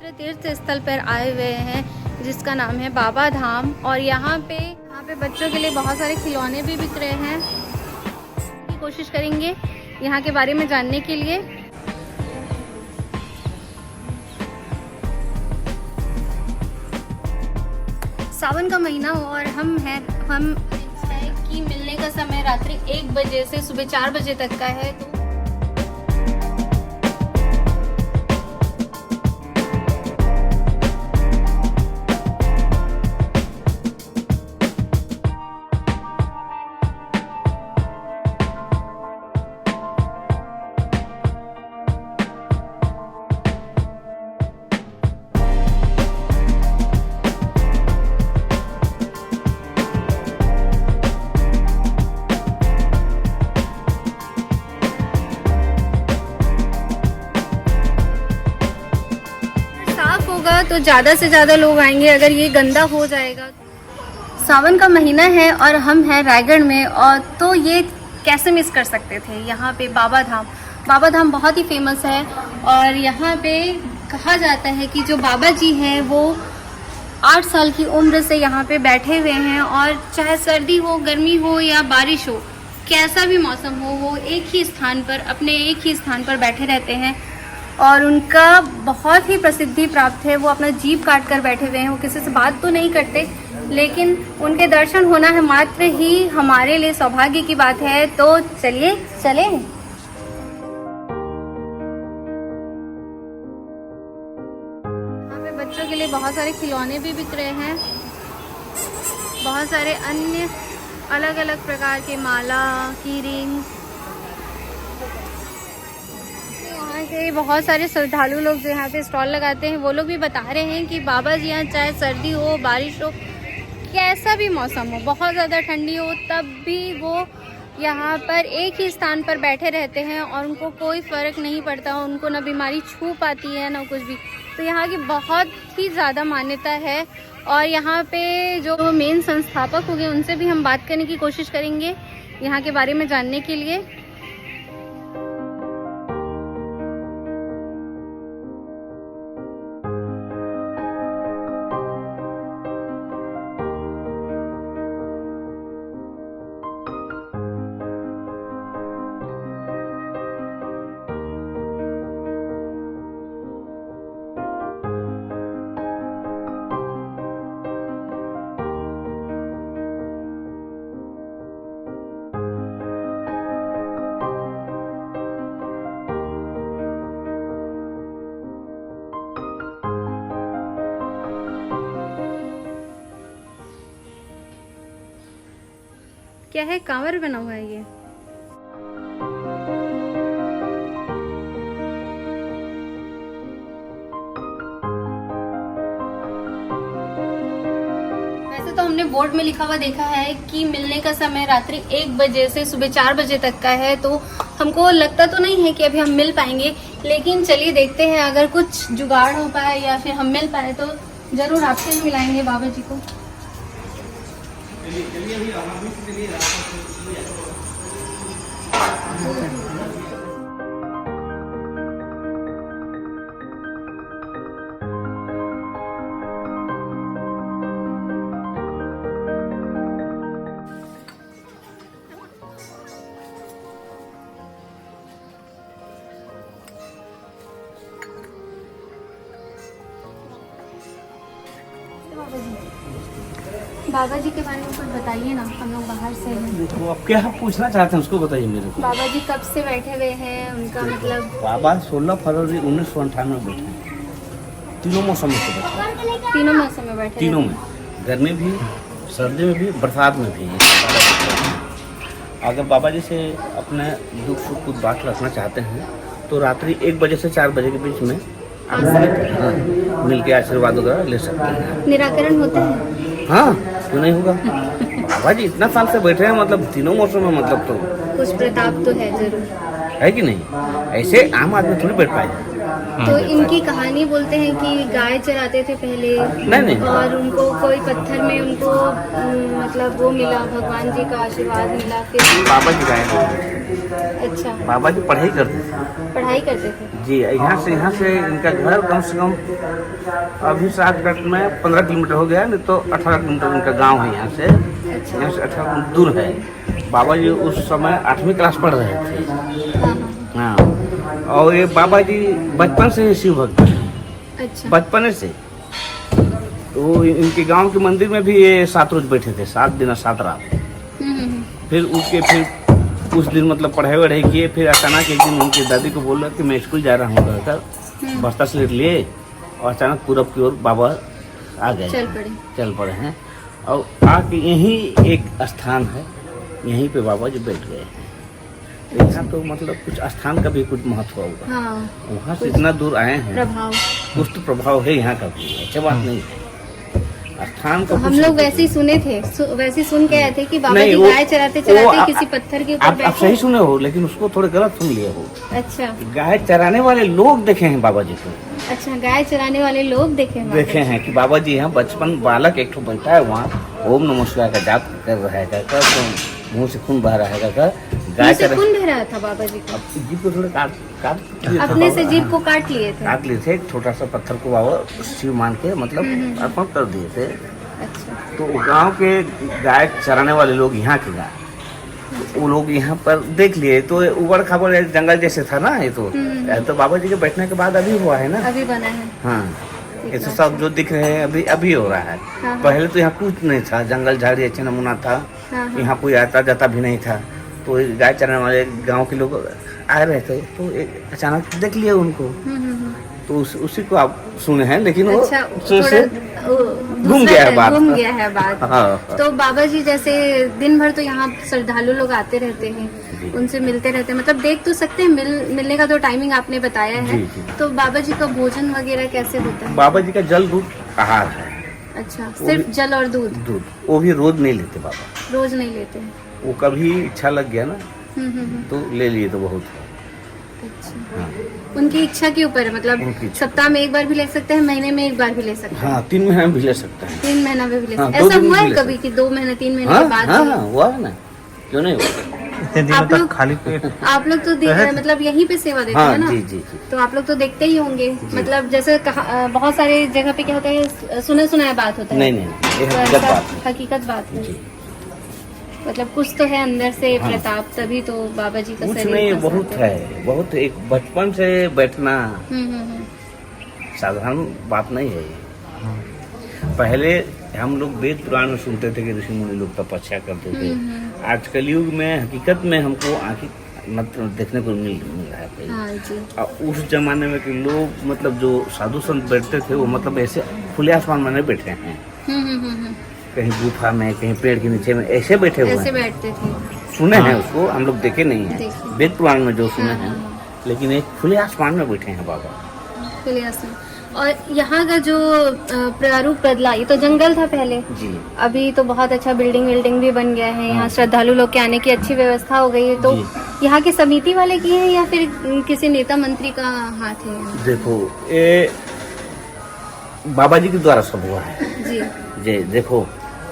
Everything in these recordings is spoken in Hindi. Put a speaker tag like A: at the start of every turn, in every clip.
A: पवित्र तीर्थ स्थल पर आए हुए हैं जिसका नाम है बाबा धाम। और यहाँ पे बच्चों के लिए बहुत सारे खिलौने भी बिक रहे हैं। कोशिश करेंगे यहाँ के बारे में जानने के लिए। सावन का महीना हो और हम कि मिलने का समय रात्रि 1 बजे से सुबह 4 बजे तक का है। तो तो ज़्यादा से ज़्यादा लोग आएंगे, अगर ये गंदा हो जाएगा। सावन का महीना है और हम हैं रायगढ़ में, और तो ये कैसे मिस कर सकते थे। यहाँ पे बाबा धाम बहुत ही फेमस है। और यहाँ पे कहा जाता है कि जो बाबा जी हैं वो 8 साल की उम्र से यहाँ पे बैठे हुए हैं, और चाहे सर्दी हो, गर्मी हो या बारिश हो, कैसा भी मौसम हो, वो अपने एक ही स्थान पर बैठे रहते हैं। और उनका बहुत ही प्रसिद्धि प्राप्त है। वो अपना जीभ काट कर बैठे हुए हैं। वो किसी से बात तो नहीं करते, लेकिन उनके दर्शन होना है मात्र ही हमारे लिए सौभाग्य की बात है। तो चलिए चलें। यहाँ पे बच्चों के लिए बहुत सारे खिलौने भी बिक रहे हैं। बहुत सारे अन्य अलग अलग प्रकार के माला, की रिंग। बहुत सारे श्रद्धालु लोग जो यहाँ पे स्टॉल लगाते हैं, वो लोग भी बता रहे हैं कि बाबा जी यहाँ चाहे सर्दी हो, बारिश हो, कैसा भी मौसम हो, बहुत ज़्यादा ठंडी हो, तब भी वो यहाँ पर एक ही स्थान पर बैठे रहते हैं और उनको कोई फ़र्क नहीं पड़ता। उनको ना बीमारी छू पाती है ना कुछ भी। तो यहाँ की बहुत ही ज़्यादा मान्यता है। और यहाँ पे जो मेन संस्थापक होंगे उनसे भी हम बात करने की कोशिश करेंगे यहाँ के बारे में जानने के लिए। क्या है, कांवर बना हुआ है ये। वैसे तो हमने बोर्ड में लिखा हुआ देखा है कि मिलने का समय रात्रि 1 बजे से सुबह 4 बजे तक का है। तो हमको लगता तो नहीं है कि अभी हम मिल पाएंगे, लेकिन चलिए देखते हैं। अगर कुछ जुगाड़ हो पाए या फिर हम मिल पाए तो जरूर आपसे मिलाएंगे बाबा जी को। बाबा जी के बारे में कुछ बताइए ना, हम लोग बाहर से हैं।
B: तो आप क्या पूछना चाहते हैं उसको बताइए मेरे को।
A: बाबा जी कब से बैठे हुए हैं, उनका मतलब।
B: बाबा 16 फरवरी 1998 में बैठे हैं। तीनों मौसम में बैठे।
A: तीनों मौसम में बैठे।
B: तीनों में, गर्मी भी, सर्दी में भी, बरसात में भी। अगर बाबा जी से अपने दुख सुख कुछ बात रखना चाहते हैं तो रात्रि 1 बजे से 4 बजे के बीच में मिल के आशीर्वाद वगैरह ले सकते हैं।
A: निराकरण होता है?
B: हाँ, क्यों नहीं होगा। बाबा जी इतना साल से बैठे हैं, मतलब तीनों मौसम में, मतलब तो
A: कुछ प्रताप तो है जरूर,
B: है कि नहीं। ऐसे आम आदमी थोड़ी बैठ पाए।
A: तो इनकी कहानी बोलते हैं कि गाय चराते थे पहले।
B: नहीं।
A: और उनको कोई पत्थर में उनको मतलब वो मिला, भगवान जी का आशीर्वाद मिला। फिर
B: बाबा जी गाय।
A: अच्छा,
B: बाबा जी पढ़ाई करते थे।
A: पढ़ाई करते थे।
B: जी यहाँ से इनका घर कम से कम अभी 7 मिनट में 15 किलोमीटर हो गया, नहीं तो 18 किलोमीटर इनका गांव है यहाँ से।
A: अच्छा।
B: यहाँ से 18 किलोमीटर दूर है। बाबा जी उस समय 8वीं क्लास पढ़ रहे थे।
A: हाँ।
B: हाँ, और ये बाबा जी बचपन से ही शिव भक्त हैं,
A: अच्छा।
B: बचपन से। तो इनके गांव के मंदिर में भी ये 7 रोज बैठे थे, 7 दिन और 7 रात। फिर उठ के फिर कुछ दिन मतलब पढ़ाई वढ़ाई किए। फिर अचानक एक दिन उनकी दादी को बोला कि मैं स्कूल जा रहा हूँ कहकर बस्ता स्लेट लिए, और अचानक पूरब की ओर बाबा आ गए, चल पड़े हैं। और आके यहीं एक स्थान है, यहीं पे बाबा जी बैठ गए हैं। यहाँ तो मतलब कुछ स्थान का भी कुछ महत्व होगा।
A: हाँ।
B: वहाँ से इतना दूर आए हैं,
A: प्रभाव,
B: कुछ तो प्रभाव है यहाँ का भी, अच्छा बात नहीं है। स्थान
A: तो
B: का
A: हम
B: कुछ
A: लोग
B: नहीं
A: वैसे ही सुने थे, वैसे ही सुन के आए थे कि बाबा
B: नहीं,
A: जी
B: वो-
A: गाय चराते
B: वो
A: चराते किसी पत्थर के ऊपर
B: आप
A: बैठे।
B: सही सुने हो, लेकिन उसको थोड़े गलत सुन लिए हो।
A: अच्छा।
B: गाय चराने वाले लोग देखे हैं बाबा जी को,
A: अच्छा, गाय चराने वाले लोग देखे हैं बाबा
B: देखे हैं कि बाबा जी यहाँ बचपन बालक एक ठो बैठा है वहाँ, ओम नमः शिवाय का जाप कर रहा है कहकर, तो मुंह से खून बह रहा है कहकर गाय
A: जी। खून बह रहा था बाबा जी को,
B: अब जीभ को थोड़े काट लिए थे
A: अपने से
B: बाबा।
A: जीभ को काट लिए थे।
B: काट लिए थे, एक छोटा सा पत्थर को बाबा शिव मान के मतलब अर्पण कर दिए थे।
A: अच्छा।
B: तो गांव के गाय चराने वाले लोग यहाँ के गाय, वो लोग यहाँ पर देख लिए। तो उबड़ खाबड़ जंगल जैसे था ना ये तो बाबा जी के बैठने के बाद अभी हुआ है ना।
A: अभी बना है।
B: हाँ, ये तो सब जो दिख रहे हैं अभी हो रहा है।
A: हाँ।
B: पहले तो यहाँ कुछ नहीं था, जंगल झाड़ी अच्छा नमूना था।
A: हाँ।
B: यहाँ कोई आता जाता भी नहीं था। तो ये गाय चराने वाले गांव के लोग आ रहे थे, तो अचानक देख लिए उनको। तो उसी को आप सुने हैं, लेकिन वो
A: अच्छा,
B: से
A: घूम
B: गया है बात।
A: घूम गया है बात।
B: हाँ।
A: तो बाबा जी जैसे दिन भर तो यहाँ श्रद्धालु लोग आते रहते हैं,
B: जी।
A: उनसे मिलते रहते हैं, मतलब देख तो सकते हैं। मिलने का तो टाइमिंग आपने बताया है।
B: जी, जी।
A: तो बाबा जी का भोजन वगैरह कैसे होता है?
B: बाबा जी का जल दूध आहार है।
A: अच्छा, सिर्फ जल और दूध
B: वो भी रोज नहीं लेते बाबा,
A: रोज नहीं लेते हैं।
B: वो कभी इच्छा लग गया ना
A: हम्म।
B: तो ले लिए तो बहुत है।
A: अच्छा,
B: हाँ,
A: उनकी इच्छा के ऊपर है, मतलब
B: उनकी इच्छा।
A: सप्ताह में एक बार भी ले सकते हैं, महीने में एक बार भी ले सकते हैं।
B: हाँ, 3 महीने में भी ले सकते हैं।
A: 3 महीना में भी ले
B: हाँ,
A: सकते हैं।
B: 2
A: ऐसा
B: दिन
A: हुआ
B: भी
A: है
B: ले
A: कभी कि 2 महीने 3 महीने
B: हाँ
A: के बाद
B: हाँ
A: भी?
B: हाँ, हुआ है ना, क्यों नहीं हुआ।
C: इतने दिनों
A: आप
C: तक
A: लोग-
C: खाली पेट
A: आप लोग तो मतलब यहीं पे सेवा देते
B: हाँ
A: हैं ना?
B: जी जी जी।
A: तो आप लोग तो देखते ही होंगे,
B: जी।
A: मतलब जैसे बहुत सारे जगह पे क्या होता है, सुना बात होता है।
B: नहीं, ये
A: तो
B: हकीकत
A: ऐसा
B: बात है।
A: हकीकत बात है।
B: जी।
A: मतलब कुछ तो है अंदर से
B: हाँ।
A: प्रताप, तभी तो बाबा जी का
B: कुछ
A: शरीर
B: नहीं,
A: इतना
B: बहुत
A: शांत
B: है, बहुत। एक बचपन से बैठना
A: हम्म।
B: साधारण बात नहीं है ये। पहले हम लोग वेद पुराण में सुनते थे कि ऋषि मुनि लोग तपस्या करते थे। आज कलयुग में हकीकत में हमको आंखें मतलब देखने को मिल रहा है कहीं।
A: हाँ जी।
B: और उस जमाने में के लोग मतलब जो साधु संत बैठते थे वो मतलब ऐसे खुले आसमान में नहीं बैठे हैं,
A: हम्म।
B: कहीं गुफा में, कहीं पेड़ के नीचे में ऐसे बैठे हुए
A: ऐसे
B: हैं।
A: बैठते थे।
B: सुने हैं उसको, हम लोग देखे नहीं हैं,
A: देखे।
B: वेद पुराण में जो सुने
A: हाँ,
B: हैं।
A: हाँ।
B: लेकिन एक खुले आसमान में बैठे हैं बाबा।
A: खुले आसमान। और यहाँ का जो प्रारूप बदला, ये तो जंगल था पहले,
B: जी
A: अभी तो बहुत अच्छा बिल्डिंग भी बन गया है। यहाँ
B: हाँ।
A: श्रद्धालु लोग के आने की अच्छी व्यवस्था हो गई है। तो
B: जी।
A: यहाँ की समिति वाले की है या फिर किसी नेता मंत्री का हाथ है?
B: देखो, ये बाबा जी के द्वारा सब हुआ है।
A: जी
B: जी देखो,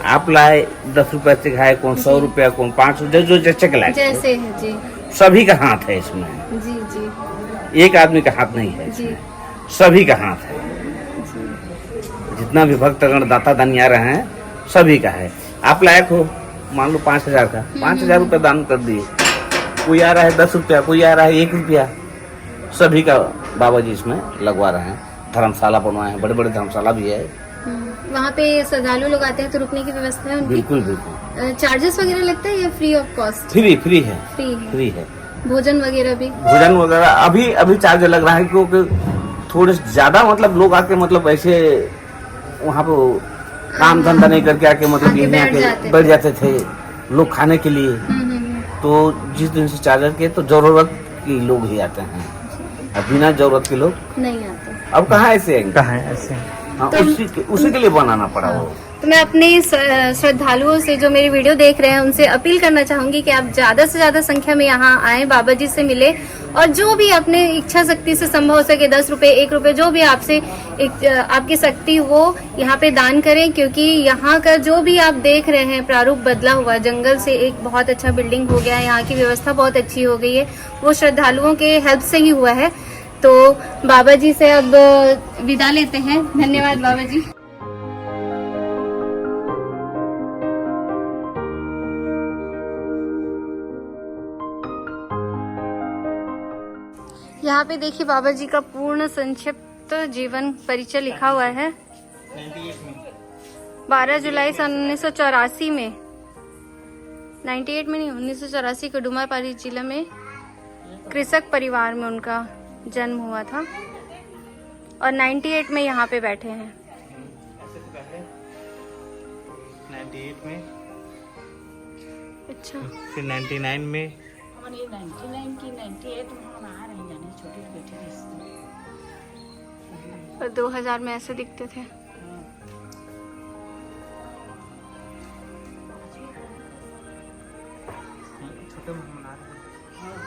B: आप लाए 10 रुपया से खाए, कौन 100 रुपया, कौन 500, जो जैसे लाए
A: जैसे है। जी
B: सभी का हाथ है इसमें,
A: जी जी
B: एक आदमी का हाथ नहीं है,
A: जी
B: सभी का हाथ है। जितना भी भक्तगण दाता दानी आ रहे हैं सभी का है। आप लायक हो, मान लो 5,000 का, 5,000 रुपया दान कर दिए। कोई आ रहा है 10 रुपया, कोई आ रहा है 1 रुपया, सभी का बाबा जी इसमें लगवा रहे हैं। धर्मशाला बनवाए हैं, बड़े बड़े धर्मशाला भी है।
A: वहाँ पे श्रद्धालु लोग आते हैं तो रुकने की व्यवस्था है उनकी?
B: बिल्कुल बिल्कुल
A: चार्जेस वगैरह लगता है या फ्री ऑफ कॉस्ट?
B: फ्री है,
A: फ्री है।
B: फ्री है।
A: भोजन वगैरह भी?
B: भोजन वगैरह अभी चार्ज लग रहा है, क्योंकि थोड़े ज्यादा मतलब लोग आके मतलब ऐसे वहाँ पे काम धंधा नहीं करके आके मतलब
A: आके
B: यहीं बैठ जाते थे लोग खाने के लिए। तो जिस दिन से चार्जर के तो जरूरत के लोग ही आते हैं, अब बिना जरूरत के लोग
A: नहीं आते।
B: अब कहाँ ऐसे आएंगे।
C: कहाँ है ऐसे?
B: हाँ,
A: तो-
B: उसी के लिए बनाना पड़ा वो।
A: तो मैं अपने श्रद्धालुओं से जो मेरी वीडियो देख रहे हैं उनसे अपील करना चाहूंगी कि आप ज्यादा से ज्यादा संख्या में यहाँ आए, बाबा जी से मिले, और जो भी अपने इच्छा शक्ति से संभव हो सके 10 रुपए 1 रुपए जो भी आपसे आपकी शक्ति वो यहाँ पे दान करें। क्योंकि यहाँ का जो भी आप देख रहे हैं प्रारूप बदला हुआ, जंगल से एक बहुत अच्छा बिल्डिंग हो गया है, यहाँ की व्यवस्था बहुत अच्छी हो गई है, वो श्रद्धालुओं के हेल्प से ही हुआ है। तो बाबा जी से अब विदा लेते हैं। धन्यवाद बाबा जी। यहाँ पे देखिए बाबा जी का पूर्ण संक्षिप्त जीवन परिचय लिखा हुआ है। 12 जुलाई सन 1984 में 98 में नहीं 1984 को डुमापारी जिला में कृषक परिवार में उनका जन्म हुआ था और 98 में यहाँ पे बैठे हैं।
C: 98 में,
A: अच्छा,
C: फिर 99 में,
D: 99 की 98 में हम आ रहे हैं, छोटी बेटी रिश्ते
A: और 2000 में ऐसे दिखते थे।
C: छोटे मना रहे हैं।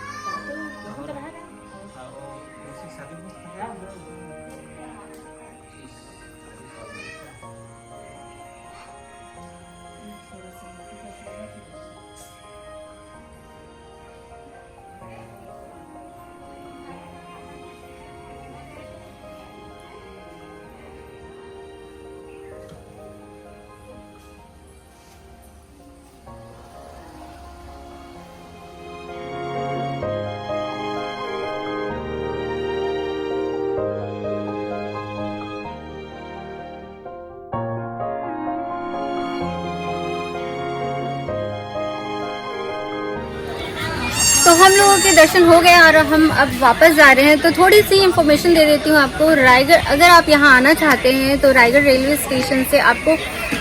A: तो हम लोगों के दर्शन हो गए और हम अब वापस जा रहे हैं। तो थोड़ी सी इन्फॉर्मेशन दे देती हूँ आपको। रायगढ़, अगर आप यहाँ आना चाहते हैं तो रायगढ़ रेलवे स्टेशन से आपको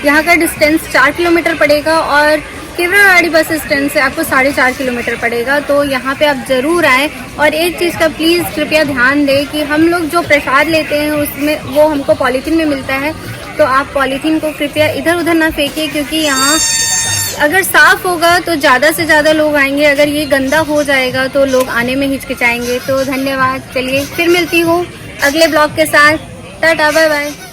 A: यहाँ का डिस्टेंस 4 किलोमीटर पड़ेगा और केवरावाड़ी बस स्टैंड से आपको 4.5 किलोमीटर पड़ेगा। तो यहाँ पे आप ज़रूर आएँ। और एक चीज़ का प्लीज़ कृपया ध्यान दें कि हम लोग जो प्रसाद लेते हैं उसमें वो हमको पॉलीथीन में मिलता है, तो आप पॉलीथीन को कृपया इधर उधर ना फेंकिए, क्योंकि यहाँ अगर साफ होगा तो ज़्यादा से ज़्यादा लोग आएंगे, अगर ये गंदा हो जाएगा तो लोग आने में हिचकिचाएंगे। तो धन्यवाद। चलिए फिर मिलती हूँ अगले ब्लॉग के साथ। Tata, bye bye.